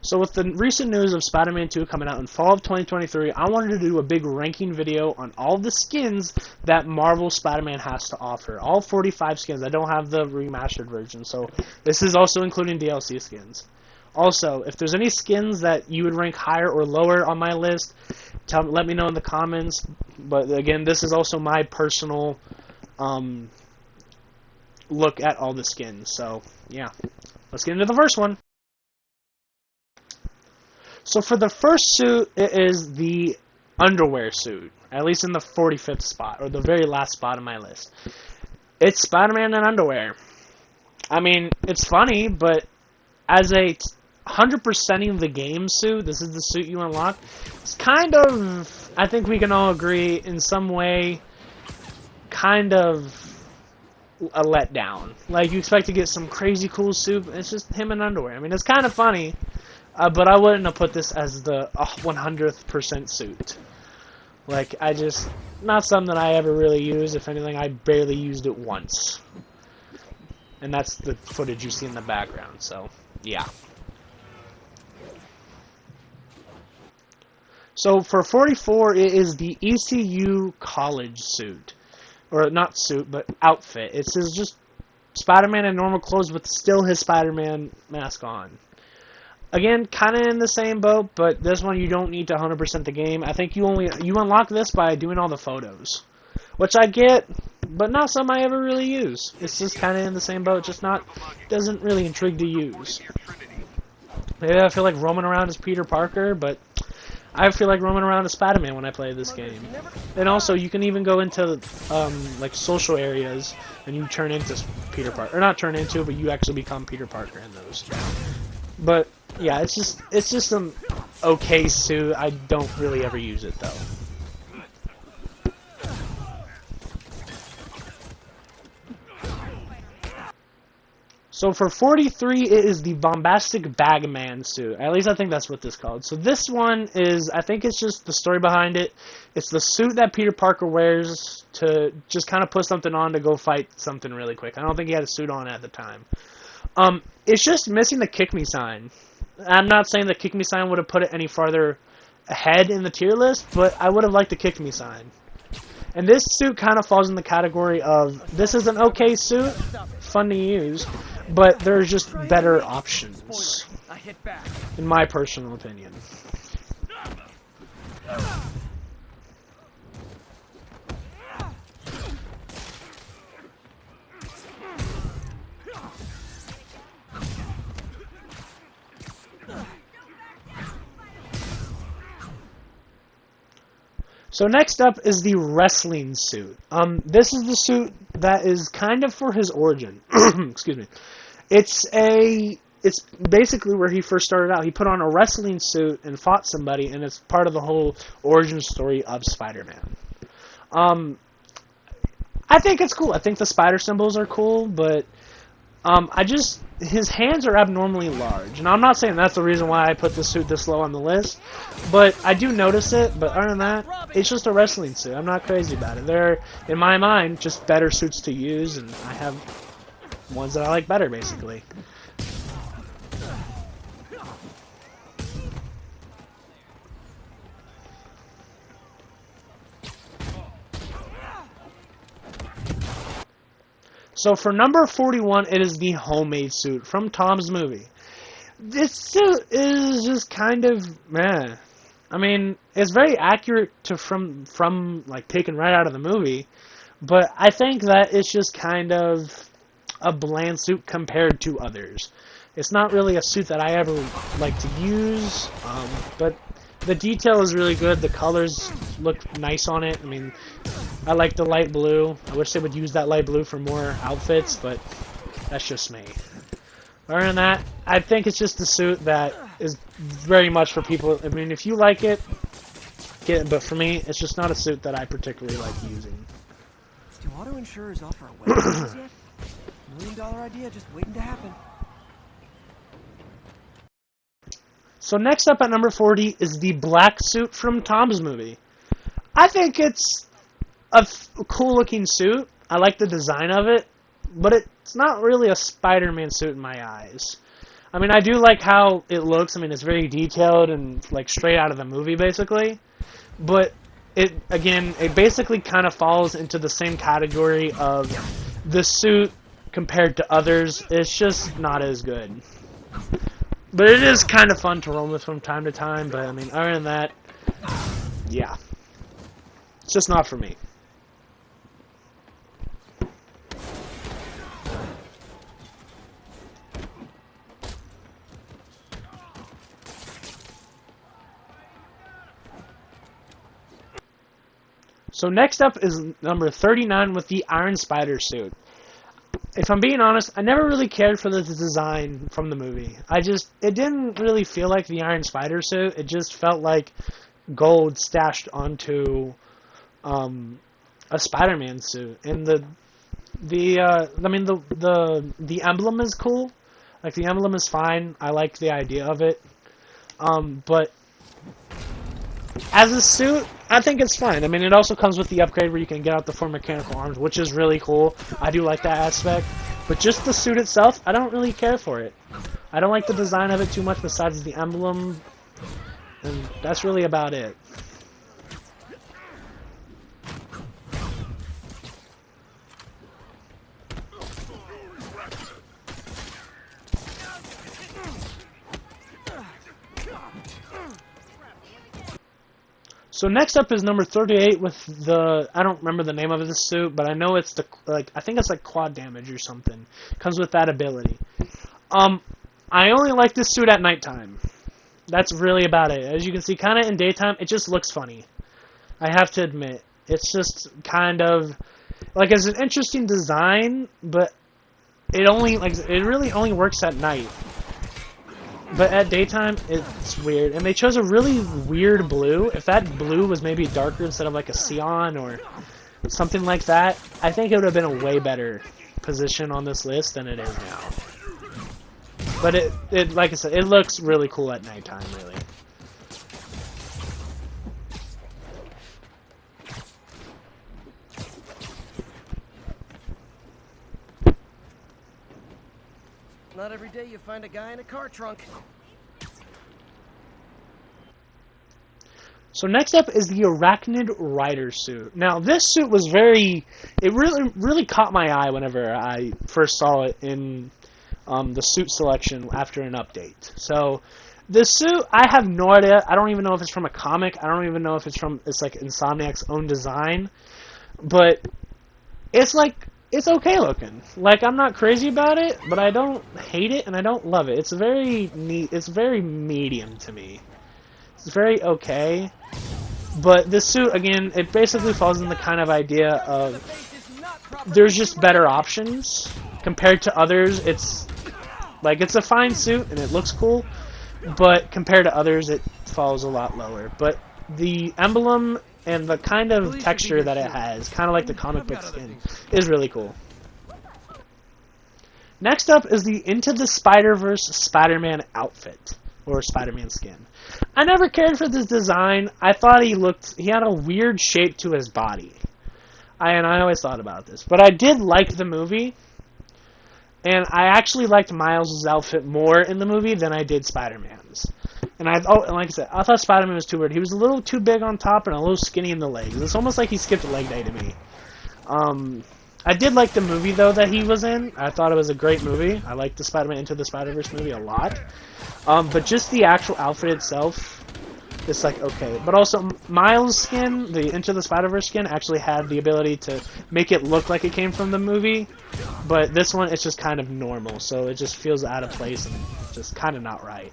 So with the recent news of Spider-Man 2 coming out in fall of 2023, I wanted to do a big ranking video on all the skins that Marvel Spider-Man has to offer. All 45 skins. I don't have the remastered version, so this is also including DLC skins. Also, if there's any skins that you would rank higher or lower on my list, let me know in the comments. But again, this is also my personal look at all the skins. So, yeah. Let's get into the first one. So for the first suit, it is the underwear suit, at least in the 45th spot, or the very last spot on my list. It's Spider-Man in underwear. I mean, it's funny, but as a 100%ing the game suit, this is the suit you unlock, it's kind of, I think we can all agree, in some way, kind of a letdown. Like, you expect to get some crazy cool suit, it's just him in underwear. I mean, it's kind of funny. But I wouldn't have put this as the 100th% suit. Like, not something that I ever really use. If anything, I barely used it once. And that's the footage you see in the background, so, yeah. So, for 44, it is the ECU college suit. Or, not suit, but outfit. It's just Spider-Man in normal clothes with still his Spider-Man mask on. Again, kind of in the same boat, but this one you don't need to 100% the game. I think you unlock this by doing all the photos, which I get, but not something I ever really use. It's just kind of in the same boat, just doesn't really intrigue to use. Maybe I feel like roaming around as Peter Parker, but I feel like roaming around as Spider-Man when I play this game. And also, you can even go into like social areas and you turn into Peter Parker, or not turn into, but you actually become Peter Parker in those. But yeah, it's just an okay suit. I don't really ever use it though. So for 43, it is the Bombastic Bagman suit. At least I think that's what this is called. So this one is, I think it's just the story behind it. It's the suit that Peter Parker wears to just kind of put something on to go fight something really quick. I don't think he had a suit on at the time. It's just missing the kick me sign. I'm not saying the kick me sign would have put it any farther ahead in the tier list, but I would have liked the kick me sign. And this suit kind of falls in the category of, this is an okay suit, fun to use, but there's just better options, in my personal opinion. So next up is the wrestling suit. This is the suit that is kind of for his origin. Excuse me. It's basically where he first started out. He put on a wrestling suit and fought somebody, and it's part of the whole origin story of Spider-Man. I think it's cool. I think the spider symbols are cool, but his hands are abnormally large. And I'm not saying that's the reason why I put this suit this low on the list, but I do notice it. But other than that, it's just a wrestling suit. I'm not crazy about it. They're, in my mind, just better suits to use, and I have ones that I like better, basically. So for number 41, it is the homemade suit from Tom's movie. This suit is just kind of meh. I mean, it's very accurate to from like taken right out of the movie, but I think that it's just kind of a bland suit compared to others. It's not really a suit that I ever like to use, but the detail is really good. The colors look nice on it. I mean, I like the light blue. I wish they would use that light blue for more outfits, but that's just me. Other than that, I think it's just a suit that is very much for people. I mean, if you like it, get it. But for me, it's just not a suit that I particularly like using. Do auto insurers offer a website yet? $1 million idea just waiting to happen. So next up at number 40 is the black suit from Tom's movie. I think it's a cool-looking suit. I like the design of it, but it's not really a Spider-Man suit in my eyes. I mean, I do like how it looks. I mean, it's very detailed and like straight out of the movie, basically. But it basically kind of falls into the same category of the suit compared to others. It's just not as good. But it is kind of fun to roam with from time to time. But I mean, other than that, yeah, it's just not for me. So next up is number 39 with the Iron Spider suit. If I'm being honest, I never really cared for the design from the movie. It didn't really feel like the Iron Spider suit. It just felt like gold stashed onto a Spider-Man suit. And the emblem is cool. Like, the emblem is fine. I like the idea of it. But as a suit, I think it's fine. I mean, it also comes with the upgrade where you can get out the 4 mechanical arms, which is really cool. I do like that aspect. But just the suit itself, I don't really care for it. I don't like the design of it too much besides the emblem. And that's really about it. So next up is number 38 with the, I don't remember the name of this suit, but I know it's I think it's like quad damage or something. Comes with that ability. I only like this suit at nighttime. That's really about it. As you can see, kind of in daytime, it just looks funny. I have to admit. It's just kind of, like, it's an interesting design, but it really only works at night. But at daytime, it's weird. And they chose a really weird blue. If that blue was maybe darker instead of like a cyan or something like that, I think it would have been a way better position on this list than it is now. But it like I said, it looks really cool at nighttime, really. Not every day you find a guy in a car trunk. So next up is the Arachnid Rider suit. Now this suit was it really caught my eye whenever I first saw it in the suit selection after an update. So this suit, I have no idea. I don't even know if it's from a comic. I don't even know if it's like Insomniac's own design. But it's okay looking. Like, I'm not crazy about it, but I don't hate it and I don't love it. It's very neat. It's very medium to me. It's very okay. But this suit, again, it basically falls in the kind of idea of there's just better options compared to others. It's a fine suit and it looks cool, but compared to others, it falls a lot lower. But the emblem and the kind of texture that it has, kind of like the comic book skin, is really cool. Next up is the Into the Spider-Verse Spider-Man outfit, or Spider-Man skin. I never cared for this design. I thought he had a weird shape to his body. I always thought about this. But I did like the movie, and I actually liked Miles' outfit more in the movie than I did Spider-Man's. And like I said, I thought Spider-Man was too weird. He was a little too big on top and a little skinny in the legs. It's almost like he skipped leg day to me. I did like the movie, though, that he was in. I thought it was a great movie. I liked the Spider-Man Into the Spider-Verse movie a lot. But just the actual outfit itself, it's like, okay. But also, Miles' skin, the Into the Spider-Verse skin, actually had the ability to make it look like it came from the movie. But this one, it's just kind of normal. So it just feels out of place and just kind of not right.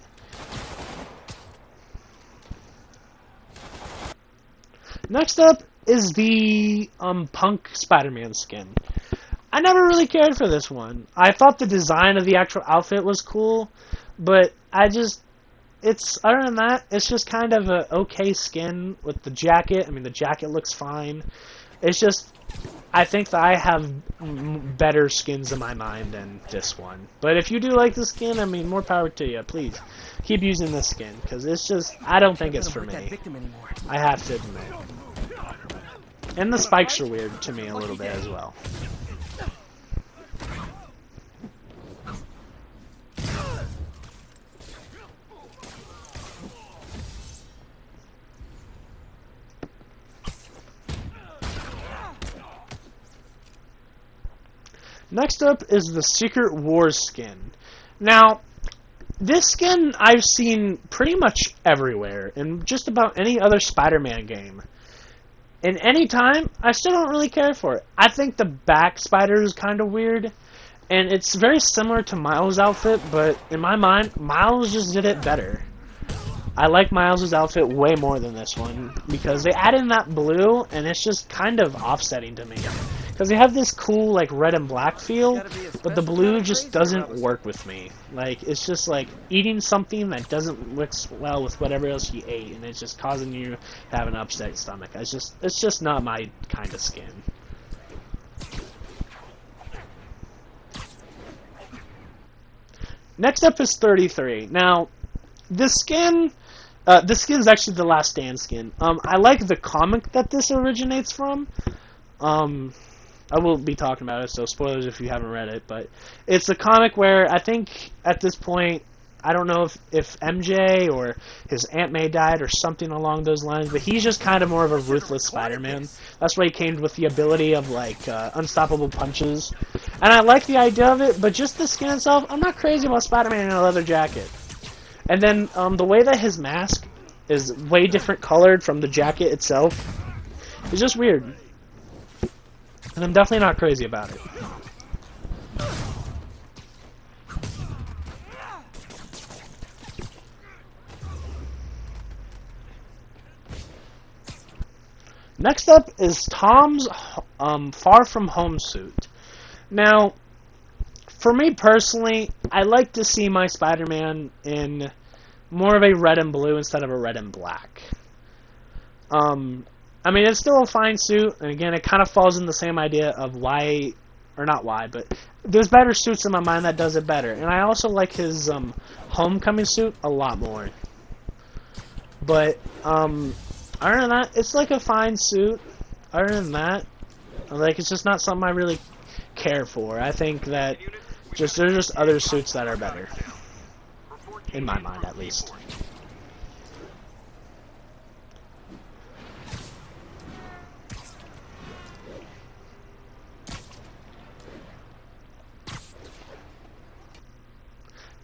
Next up is the Punk Spider-Man skin. I never really cared for this one. I thought the design of the actual outfit was cool, but other than that, it's just kind of a okay skin with the jacket. I mean, the jacket looks fine. It's just, I think that I have better skins in my mind than this one. But if you do like the skin, I mean, more power to you. Please keep using this skin, because it's just, I don't think it's for me. I have to admit. And the spikes are weird to me a little bit as well. Next up is the Secret Wars skin. Now, this skin I've seen pretty much everywhere, in just about any other Spider-Man game. And any time, I still don't really care for it. I think the back spider is kind of weird, and it's very similar to Miles' outfit, but in my mind, Miles just did it better. I like Miles' outfit way more than this one, because they add in that blue, and it's just kind of offsetting to me. Because they have this cool, like, red and black feel, but the blue just doesn't work with me. Like, it's just like eating something that doesn't mix well with whatever else you ate, and it's just causing you to have an upset stomach. It's just not my kind of skin. Next up is 33. Now, this skin is actually the Last Stand skin. I like the comic that this originates from. I will be talking about it, so spoilers if you haven't read it, but it's a comic where I think at this point, I don't know if MJ or his Aunt May died or something along those lines, but he's just kind of more of a ruthless Spider-Man. That's why he came with the ability of, like, unstoppable punches. And I like the idea of it, but just the skin itself, I'm not crazy about Spider-Man in a leather jacket. And then the way that his mask is way different colored from the jacket itself is just weird. And I'm definitely not crazy about it. Next up is Tom's Far From Home suit. Now, for me personally, I like to see my Spider-Man in more of a red and blue instead of a red and black. I mean, it's still a fine suit, and again, it kind of falls in the same idea of why, or not why, but there's better suits in my mind that does it better. And I also like his Homecoming suit a lot more. But, other than that, it's like a fine suit. Other than that, like, it's just not something I really care for. I think that there's just other suits that are better. In my mind, at least.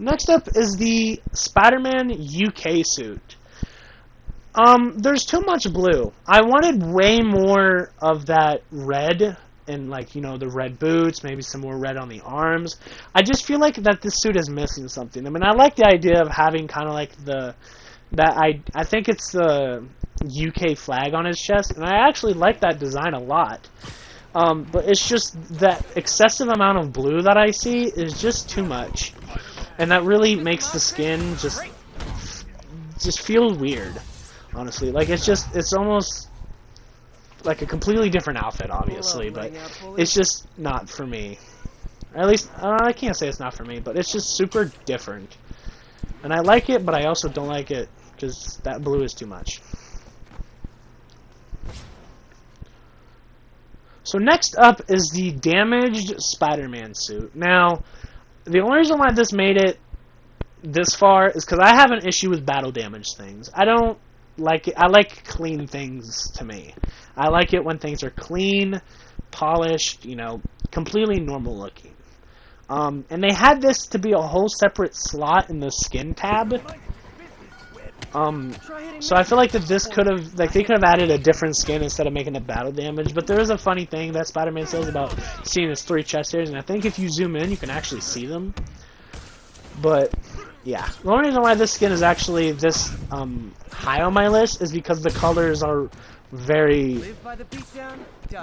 Next up is the Spider-Man UK suit. There's too much blue. I wanted way more of that red, and, like, you know, the red boots, maybe some more red on the arms. I just feel like that this suit is missing something. I mean, I like the idea of having kind of like I think it's the UK flag on his chest, and I actually like that design a lot. But it's just that excessive amount of blue that I see is just too much. And that really makes the skin just feel weird, honestly. Like, it's almost like a completely different outfit, obviously, but it's just not for me. Or at least, I can't say it's not for me, but it's just super different. And I like it, but I also don't like it, because that blue is too much. So next up is the damaged Spider-Man suit. Now, the only reason why this made it this far is because I have an issue with battle damage things. I don't like it. I like clean things to me. I like it when things are clean, polished, you know, completely normal looking. And they had this to be a whole separate slot in the skin tab. So I feel like that this could have, like, they could have added a different skin instead of making it battle damage. But there is a funny thing that Spider-Man says about seeing his 3 chest hairs, and I think if you zoom in, you can actually see them. But yeah, the only reason why this skin is actually this high on my list is because the colors are very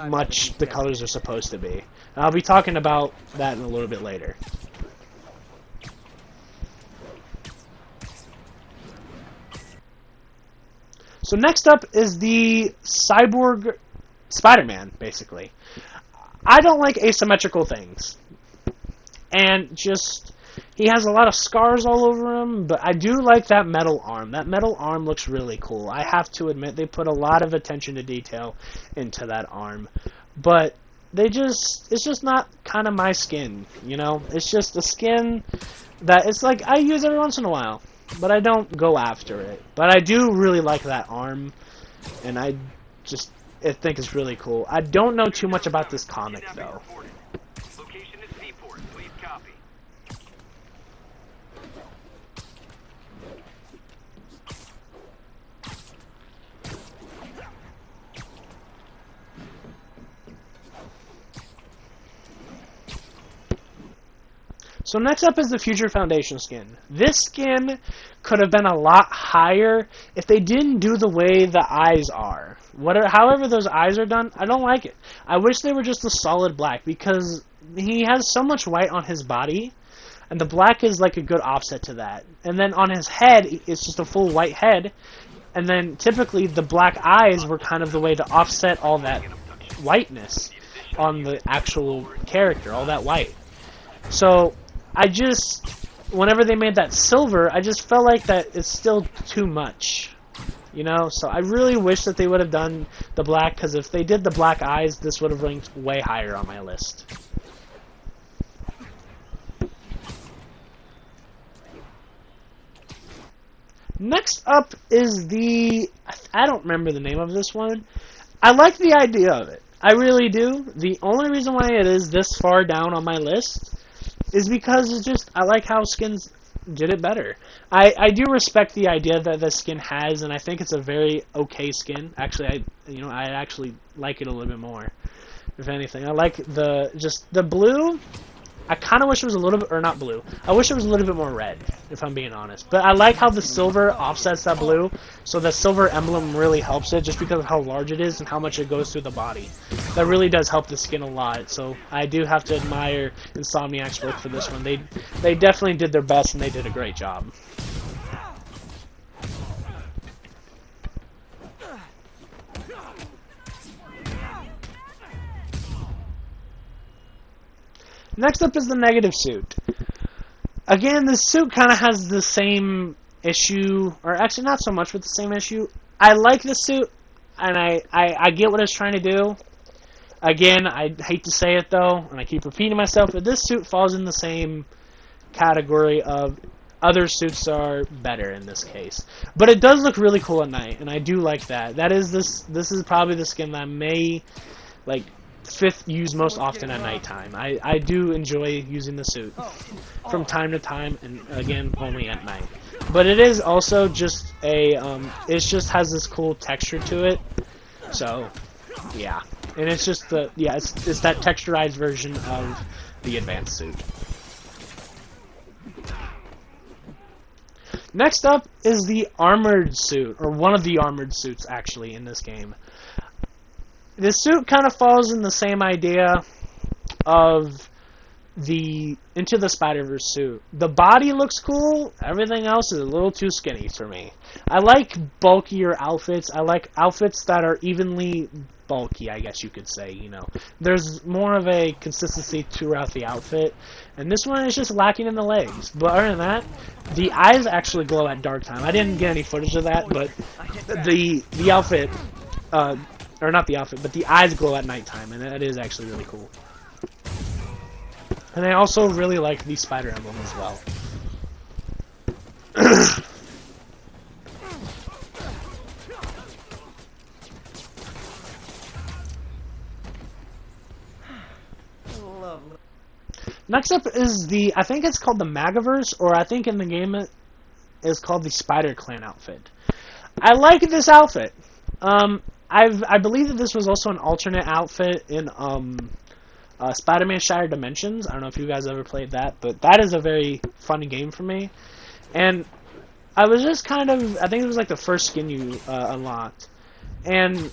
much the colors are supposed to be. And I'll be talking about that in a little bit later. So next up is the Cyborg Spider-Man, basically. I don't like asymmetrical things. And just, he has a lot of scars all over him, but I do like that metal arm. That metal arm looks really cool. I have to admit, they put a lot of attention to detail into that arm. But it's just not kind of my skin, you know? It's just a skin that it's like I use every once in a while, but I don't go after it. But I do really like that arm, and I think it's really cool. I don't know too much about this comic, though. So next up is the Future Foundation skin. This skin could have been a lot higher if they didn't do the way the eyes are. However those eyes are done, I don't like it. I wish they were just a solid black, because he has so much white on his body, and the black is like a good offset to that. And then on his head, it's just a full white head, and then typically the black eyes were kind of the way to offset all that whiteness on the actual character, all that white. So whenever they made that silver, I just felt like that it's still too much, you know? So I really wish that they would have done the black, because if they did the black eyes, this would have ranked way higher on my list. Next up is I don't remember the name of this one. I like the idea of it. I really do. The only reason why it is this far down on my list is because I like how skins did it better. I do respect the idea that the skin has, and I think it's a very okay skin. Actually, I actually like it a little bit more. If anything, I like the blue. I kind of wish it was a little bit, or not blue. I wish it was a little bit more red, if I'm being honest. But I like how the silver offsets that blue, so the silver emblem really helps it, just because of how large it is and how much it goes through the body. That really does help the skin a lot. So I do have to admire Insomniac's work for this one. They definitely did their best, and they did a great job. Next up is the negative suit. Again, this suit kind of has the same issue, or actually not so much with the same issue. I like this suit, and I get what it's trying to do. Again, I hate to say it though, and I keep repeating myself, but this suit falls in the same category of other suits are better in this case. But it does look really cool at night, and I do like that. This is probably the skin that I may use most often at nighttime. I do enjoy using the suit from time to time, and again, only at night. But it is also just it just has this cool texture to it. So, yeah. And it's just it's that texturized version of the advanced suit. Next up is the armored suit, or one of the armored suits actually in this game. This suit kind of falls in the same idea of the Into the Spider-Verse suit. The body looks cool, everything else is a little too skinny for me. I like bulkier outfits. I like outfits that are evenly bulky, I guess you could say, you know. There's more of a consistency throughout the outfit, and this one is just lacking in the legs. But other than that, the eyes actually glow at dark time. I didn't get any footage of that, but the outfit, or not the outfit, but the eyes glow at nighttime, and that is actually really cool. And I also really like the spider emblem as well. Next up is I think it's called the Magaverse, or I think in the game it is called the Spider Clan outfit. I like this outfit. I believe that this was also an alternate outfit in Spider-Man Shattered Dimensions. I don't know if you guys ever played that, but that is a very fun game for me. And I was just kind of, I think it was like the first skin you unlocked. And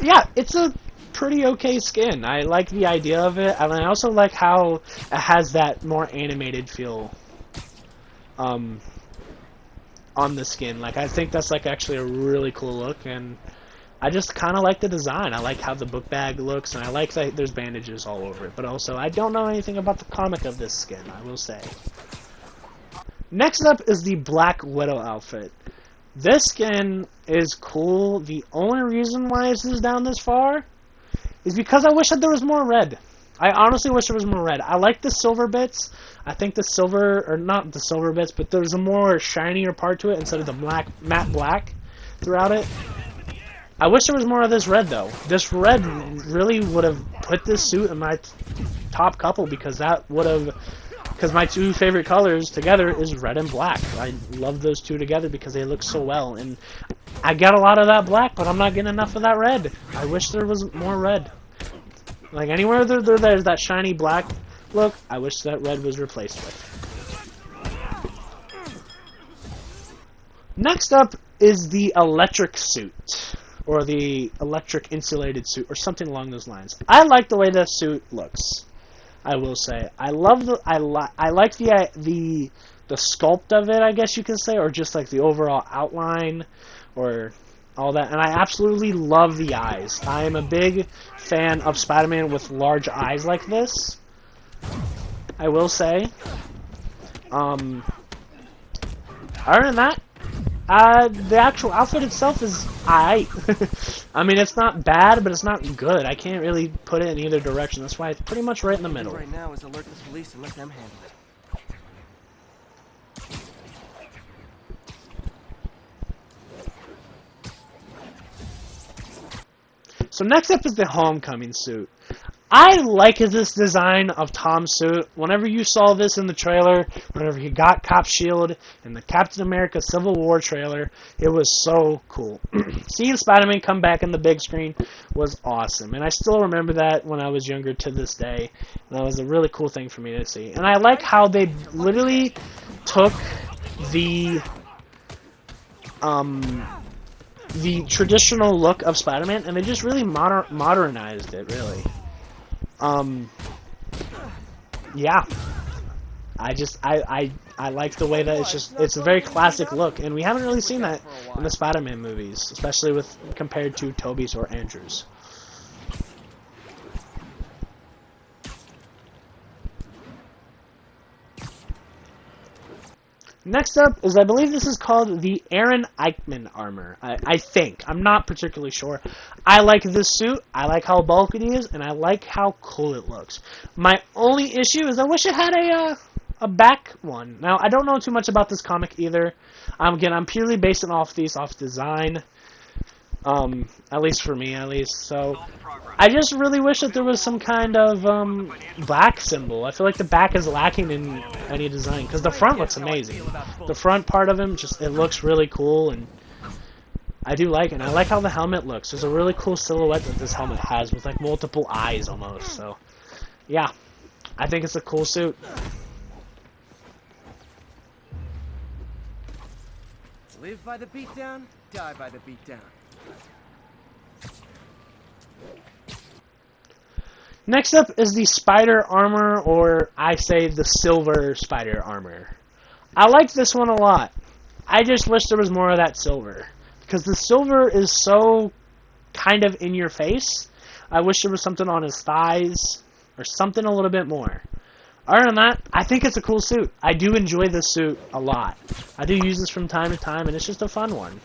yeah, it's a pretty okay skin. I like the idea of it, and I also like how it has that more animated feel on the skin. Like, I think that's like actually a really cool look, and I just kind of like the design. I like how the book bag looks, and I like that there's bandages all over it. But also, I don't know anything about the comic of this skin, I will say. Next up is the Black Widow outfit. This skin is cool. The only reason why this is down this far is because I wish that there was more red. I honestly wish there was more red. I like the silver bits. I think the silver, or not the silver bits, but there's a more shinier part to it instead of the matte black throughout it. I wish there was more of this red, though. This red really would have put this suit in my top couple, because that would have... Because my two favorite colors together is red and black. I love those two together because they look so well. And I got a lot of that black, but I'm not getting enough of that red. I wish there was more red. Like, anywhere there's that shiny black look I wish that red was replaced with. Next up is the electric suit, or the electric insulated suit, or something along those lines. I like the way that suit looks. I will say I love the I like the sculpt of it, I guess you can say, or just like the overall outline, or all that. And I absolutely love the eyes. I am a big fan of Spider-Man with large eyes like this. I will say. Other than that, the actual outfit itself is aight. I mean, it's not bad, but it's not good. I can't really put it in either direction. That's why it's pretty much right in the middle. Right now is alert the police and let them handle it. So next up is the Homecoming suit. I like this design of Tom's suit. Whenever you saw this in the trailer, whenever he got Cop Shield in the Captain America Civil War trailer, it was so cool. Seeing Spider-Man come back in the big screen was awesome. And I still remember that when I was younger to this day. And that was a really cool thing for me to see. And I like how they literally took the traditional look of Spider-Man and they just really modernized it, really. Yeah. I like the way that it's a very classic look, and we haven't really seen that in the Spider-Man movies, especially with compared to Tobey's or Andrew's. Next up is, I believe this is called the Aaron Eichmann armor. I think. I'm not particularly sure. I like this suit. I like how bulky it is, and I like how cool it looks. My only issue is I wish it had a back one. Now, I don't know too much about this comic either. Again, I'm purely basing off design. At least for me, at least. So, I just really wish that there was some kind of back symbol. I feel like the back is lacking in any design, because the front looks amazing. The front part of him, it looks really cool, and I do like it. And I like how the helmet looks. There's a really cool silhouette that this helmet has with like multiple eyes almost. So, yeah, I think it's a cool suit. Live by the beatdown, die by the beatdown. Next up is the Spider armor, or I say the silver Spider armor. I like this one a lot. I just wish there was more of that silver, because the silver is so kind of in your face. I wish there was something on his thighs, or something a little bit more. Other than that, I think it's a cool suit. I do enjoy this suit a lot. I do use this from time to time, and it's just a fun one.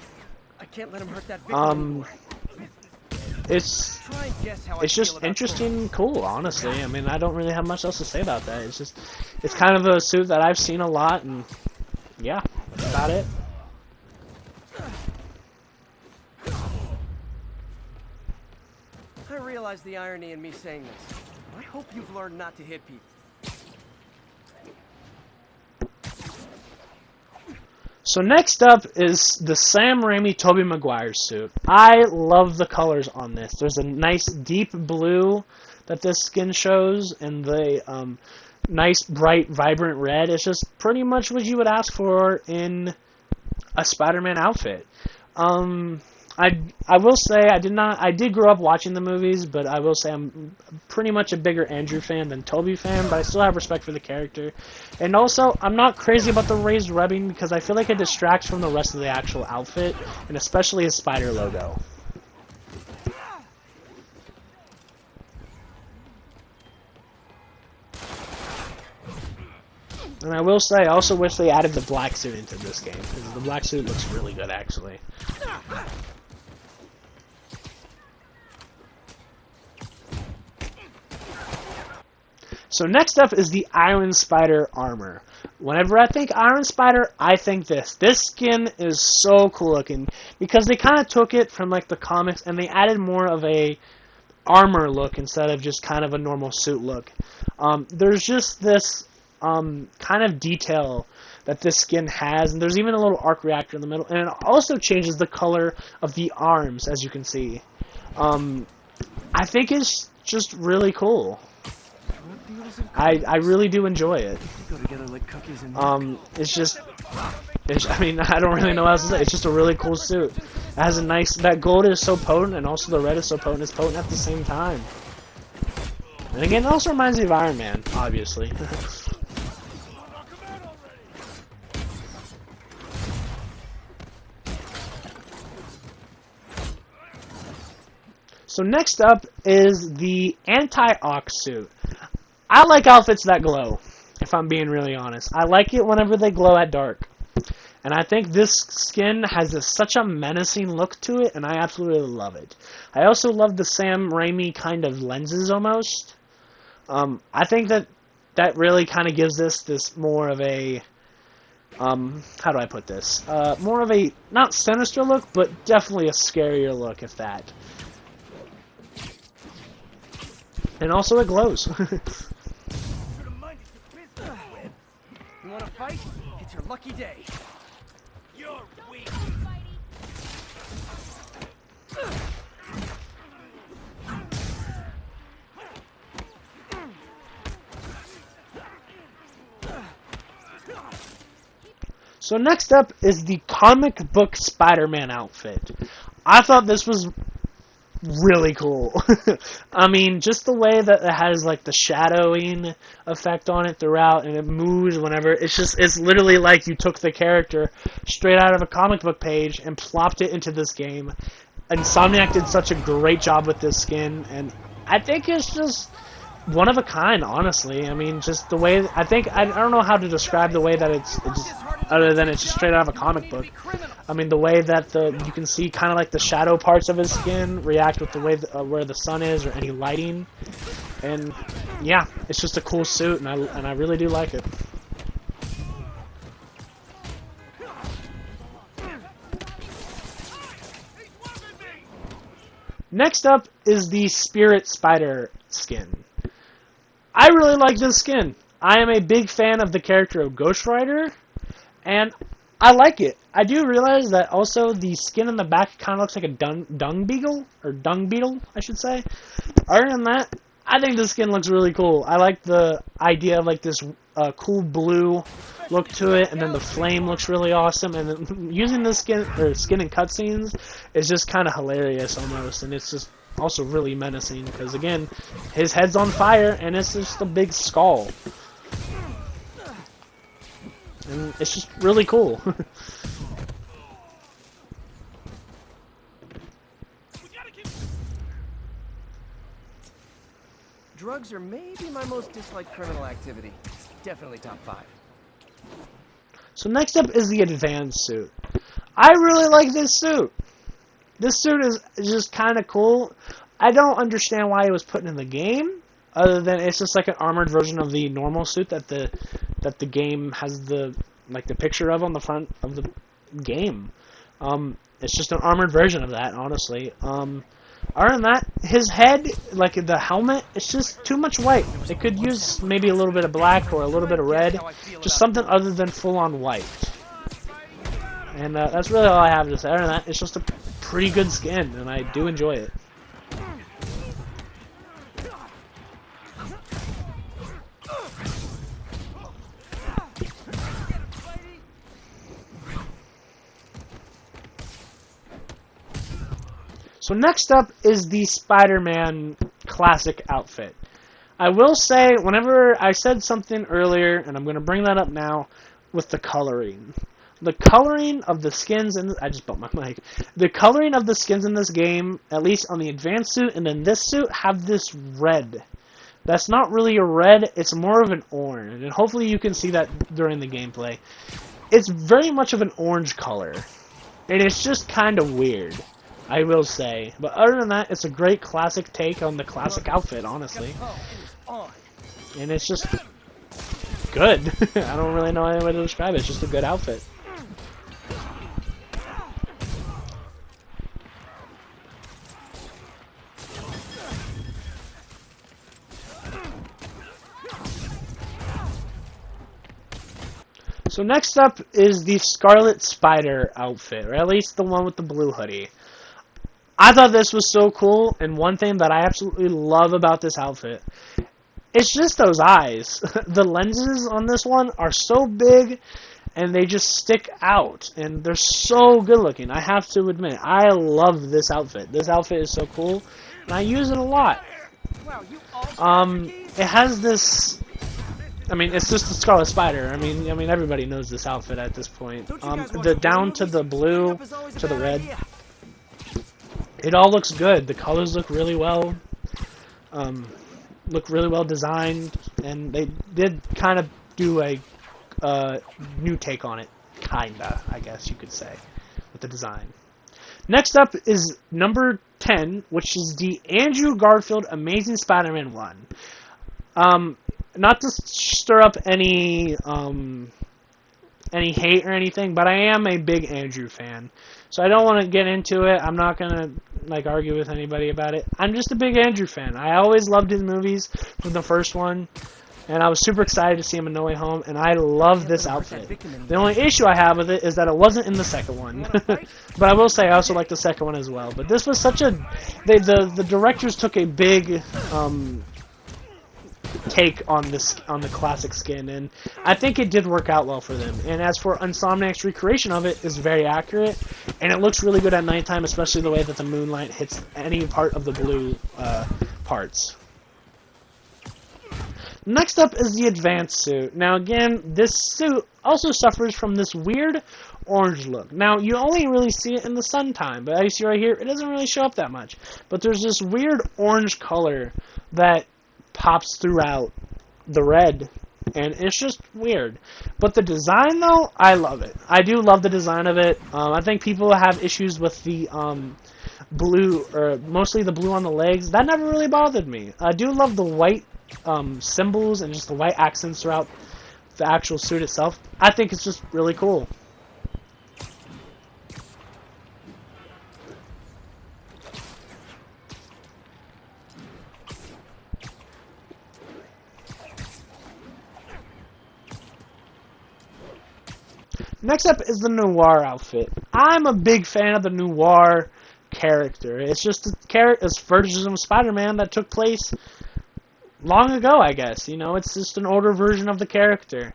I can't let him hurt that victim. It's just interesting, cool, honestly. I mean, I don't really have much else to say about that. It's kind of a suit that I've seen a lot, and yeah, that's about it. I realize the irony in me saying this. I hope you've learned not to hit people. So next up is the Sam Raimi Tobey Maguire suit. I love the colors on this. There's a nice deep blue that this skin shows, and the nice bright vibrant red. It's just pretty much what you would ask for in a Spider-Man outfit. I will say I did grow up watching the movies, but I will say I'm pretty much a bigger Andrew fan than Tobey fan, but I still have respect for the character. And also, I'm not crazy about the raised webbing, because I feel like it distracts from the rest of the actual outfit, and especially his spider logo. And I will say, I also wish they added the black suit into this game, because the black suit looks really good, actually. So next up is the Iron Spider armor. Whenever I think Iron Spider, I think this. This skin is so cool looking, because they kind of took it from like the comics and they added more of a armor look instead of just kind of a normal suit look. There's just this kind of detail that this skin has, and there's even a little arc reactor in the middle, and it also changes the color of the arms, as you can see. I think it's just really cool. What deals of I really do enjoy it. go together like cookies and milk. It's just, I mean, I don't really know what else to say. It's just a really cool suit. It has a nice, that gold is so potent, and also the red is so potent. It's potent at the same time. And again, it also reminds me of Iron Man, obviously. So next up is the anti-ox suit. I like outfits that glow, if I'm being really honest. I like it whenever they glow at dark. And I think this skin has such a menacing look to it, and I absolutely love it. I also love the Sam Raimi kind of lenses almost. I think that really kind of gives this more of a, how do I put this? More of a, not sinister look, but definitely a scarier look, if that. And also it glows. You wanna fight? It's your lucky day. You're weak. So next up is the comic book Spider-Man outfit. I thought this was really cool. I mean, just the way that it has like the shadowing effect on it throughout, and it moves whenever. It's literally like you took the character straight out of a comic book page and plopped it into this game. Insomniac did such a great job with this skin, and I think it's just one of a kind, honestly. I mean, just the way, I don't know how to describe the way that it's other than it's just straight out of a comic book. I mean, the way that you can see kind of like the shadow parts of his skin react with the way where the sun is or any lighting, and yeah, it's just a cool suit, and I really do like it. Next up is the Spirit Spider skin. I really like this skin. I am a big fan of the character of Ghost Rider, and I like it. I do realize that also the skin in the back kind of looks like a dung beetle, I should say. Other than that, I think this skin looks really cool. I like the idea of like this cool blue look to it, and then the flame looks really awesome. And then using this skin in cutscenes is just kind of hilarious almost, and it's just also really menacing because again, his head's on fire and it's just a big skull. And it's just really cool. Drugs are maybe my most disliked criminal activity. Definitely top 5. So next up is the advanced suit. I really like this suit. This suit is just kind of cool. I don't understand why it was put in the game, other than it's just like an armored version of the normal suit that the game has the picture of on the front of the game. It's just an armored version of that, honestly. Other than that, his head, like the helmet, it's just too much white. It could use maybe a little bit of black or a little bit of red, just something other than full-on white. And that's really all I have to say. Other than that, it's just a pretty good skin, and I do enjoy it. So next up is the Spider-Man classic outfit. I will say, whenever I said something earlier, and I'm going to bring that up now, with the coloring. The coloring of the skins, I just bumped my mic. The coloring of the skins in this game, at least on the advanced suit and then this suit, have this red. That's not really a red, it's more of an orange. And hopefully you can see that during the gameplay. It's very much of an orange color. And it's just kind of weird, I will say. But other than that, it's a great classic take on the classic outfit, honestly. And it's just good. I don't really know any way to describe it. It's just a good outfit. So next up is the Scarlet Spider outfit, or at least the one with the blue hoodie. I thought this was so cool, and one thing that I absolutely love about this outfit, it's just those eyes. The lenses on this one are so big, and they just stick out, and they're so good looking. I have to admit, I love this outfit. This outfit is so cool, and I use it a lot. It has this. I mean, it's just the Scarlet Spider. I mean, everybody knows this outfit at this point. The down to the blue to the red. It all looks good. The colors look really well. Look really well designed, and they did kind of do a new take on it, kinda, I guess you could say, with the design. Next up is number 10, which is the Andrew Garfield Amazing Spider-Man 1. Not to stir up any hate or anything, but I am a big Andrew fan, so I don't want to get into it. I'm not gonna argue with anybody about it. I'm just a big Andrew fan. I always loved his movies from the first one, and I was super excited to see him in No Way Home, and I love this outfit. The only issue I have with it is that it wasn't in the second one. But I will say I also like the second one as well. But this was such a... The directors took a big take on the classic skin, and I think it did work out well for them. And as for Insomniac's recreation of it, is very accurate, and it looks really good at nighttime, especially the way that the moonlight hits any part of the blue parts. Next up is the Advanced suit. Now again, this suit also suffers from this weird orange look. Now, you only really see it in the sun time, but as you see right here, it doesn't really show up that much. But there's this weird orange color that pops throughout the red, and it's just weird. But the design, though, I love it. I do love the design of it. I think people have issues with the blue, or mostly the blue on the legs. That never really bothered me. I do love the white symbols and just the white accents throughout the actual suit itself. I think it's just really cool. Next up is the Noir outfit. I'm a big fan of the Noir character. It's just a version of Spider-Man that took place long ago, I guess. You know, it's just an older version of the character.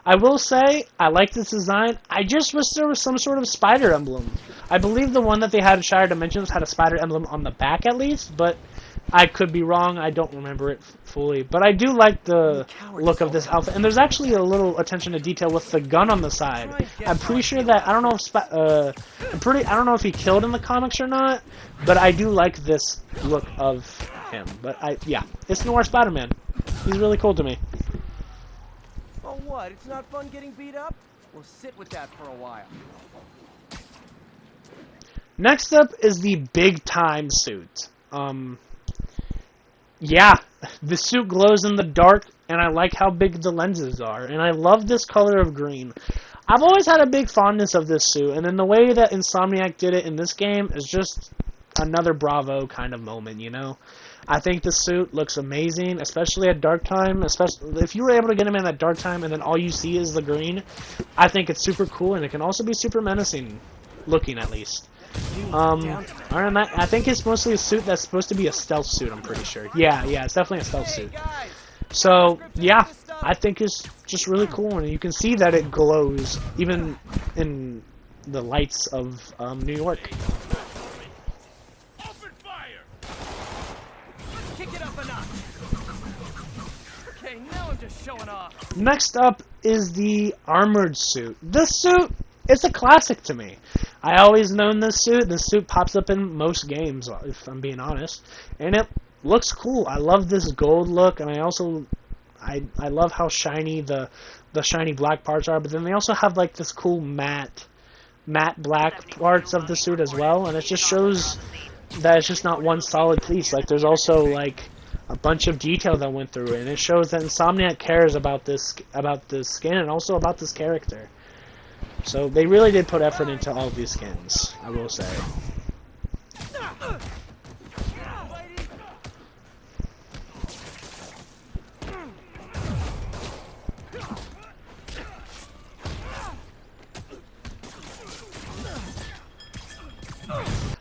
I will say, I like this design. I just wish there was some sort of spider emblem. I believe the one that they had in Shattered Dimensions had a spider emblem on the back at least, but I could be wrong. I don't remember it fully. But I do like the look of this outfit. And there's actually a little attention to detail with the gun on the side. I'm pretty sure that, I don't know if I don't know if he killed in the comics or not, but I do like this look of him. But yeah, it's Noir Spider-Man. He's really cool to me. Oh, what? It's not fun getting beat up? We'll sit with that for a while. Next up is the Big Time suit. Yeah, the suit glows in the dark, and I like how big the lenses are, and I love this color of green. I've always had a big fondness of this suit, and then the way that Insomniac did it in this game is just another bravo kind of moment, you know? I think the suit looks amazing, especially at dark time. Especially if you were able to get him in at dark time and then all you see is the green, I think it's super cool, and it can also be super menacing, looking at least. I think it's mostly a suit that's supposed to be a stealth suit, I'm pretty sure. Yeah, it's definitely a stealth suit. So, yeah, I think it's just really cool, and you can see that it glows, even in the lights of New York. Okay, now I'm just showing off. Next up is the armored suit. This suit, it's a classic to me. I always known this suit. This suit pops up in most games, if I'm being honest, and it looks cool. I love this gold look, and I love how shiny the shiny black parts are. But then they also have like this cool matte black parts of the suit as well, and it just shows that it's just not one solid piece. Like there's also like a bunch of detail that went through it, and it shows that Insomniac cares about the skin and also about this character. So they really did put effort into all of these skins, I will say.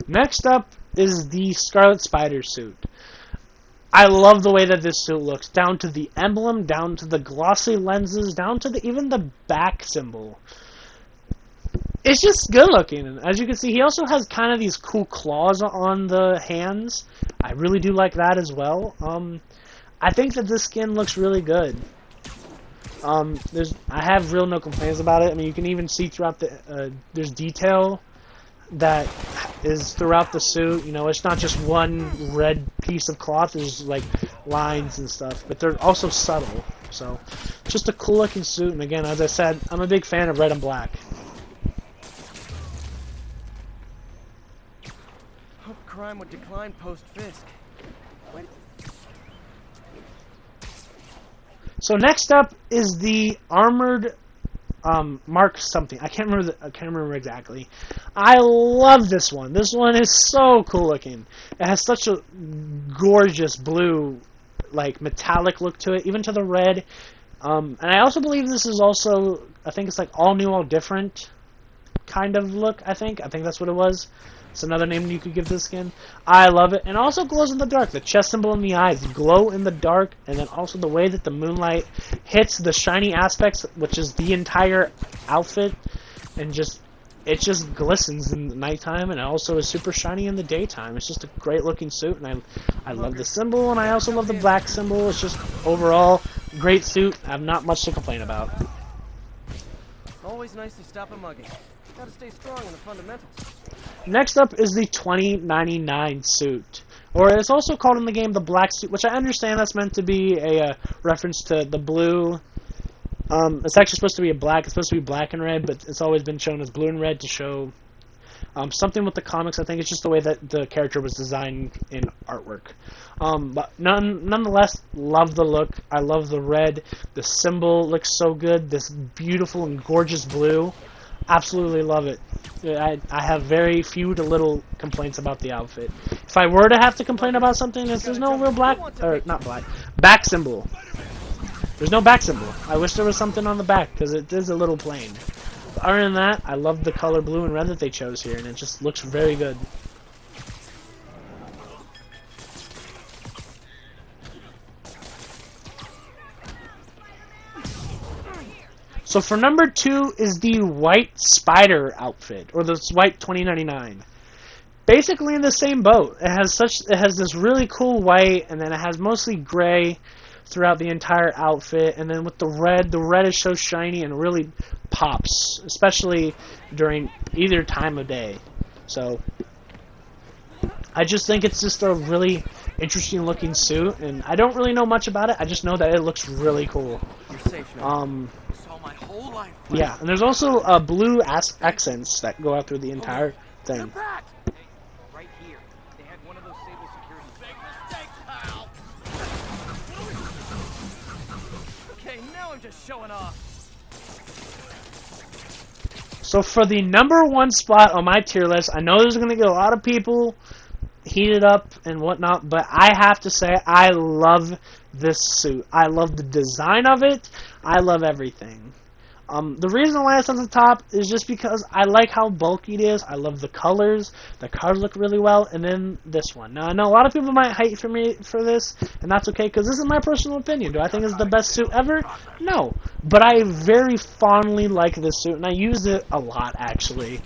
Next up is the Scarlet Spider suit. I love the way that this suit looks, down to the emblem, down to the glossy lenses, down to even the back symbol. It's just good looking, and as you can see, he also has kind of these cool claws on the hands. I really do like that as well. I think that this skin looks really good. I have real no complaints about it. I mean, you can even see throughout the there's detail that is throughout the suit. You know, it's not just one red piece of cloth. There's like lines and stuff, but they're also subtle. So, just a cool looking suit. And again, as I said, I'm a big fan of red and black. Hope crime would decline post-Fisk. So next up is the armored Mark something. I can't remember exactly. I love this one. This one is so cool looking. It has such a gorgeous blue, like metallic look to it, even to the red. And I also believe this is also, I think it's like all new, all different kind of look. I think that's what it was. It's another name you could give this skin. I love it. And also glows in the dark. The chest symbol and the eyes glow in the dark. And then also the way that the moonlight hits the shiny aspects, which is the entire outfit. And it just glistens in the nighttime. And it also is super shiny in the daytime. It's just a great looking suit. And I love the symbol. And I also love the black symbol. It's just overall great suit. I have not much to complain about. Always nice to stop a mugging. Gotta stay strong in the fundamentals. Next up is the 2099 suit, or it's also called in the game the black suit, which I understand that's meant to be a reference to the blue. It's actually supposed to be It's supposed to be black and red, but it's always been shown as blue and red to show something with the comics. I think it's just the way that the character was designed in artwork. But nonetheless, love the look. I love the red. The symbol looks so good. This beautiful and gorgeous blue. Absolutely love it. I have very few to little complaints about the outfit. If I were to have to complain about something, there's no real back symbol. There's no back symbol. I wish there was something on the back, because it is a little plain. But other than that, I love the color blue and red that they chose here, and it just looks very good. So for number 2 is the white spider outfit, or the white 2099. Basically in the same boat. It has this really cool white, and then it has mostly gray throughout the entire outfit, and then with the red is so shiny and really pops, especially during either time of day. So I just think it's just a really interesting looking suit, and I don't really know much about it. I just know that it looks really cool. You're safe now. My whole life. Yeah, and there's also blue accents that go out through the entire thing. Hey, right here. They had one of those Sable security. Big mistake, pal. Okay, now I'm just showing off. So for the number 1 spot on my tier list, I know there's going to get a lot of people heated up and whatnot, but I have to say I love this suit. I love the design of it. I love everything. The reason why it's on the top is just because I like how bulky it is. I love the colors. The colors look really well. And then this one. Now, I know a lot of people might hate for me for this, and that's okay, because this is my personal opinion. Do I think it's the best suit ever? No. But I very fondly like this suit, and I use it a lot, actually.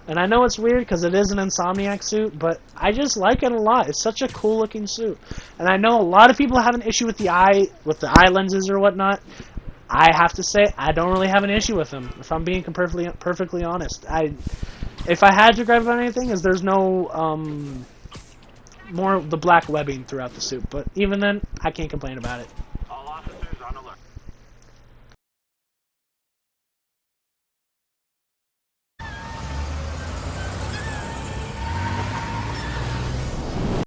And I know it's weird because it is an Insomniac suit, but I just like it a lot. It's such a cool looking suit. And I know a lot of people have an issue with the eye lenses or whatnot. I have to say, I don't really have an issue with them, if I'm being perfectly honest. If I had to gripe about anything, is there's no more of the black webbing throughout the suit. But even then, I can't complain about it.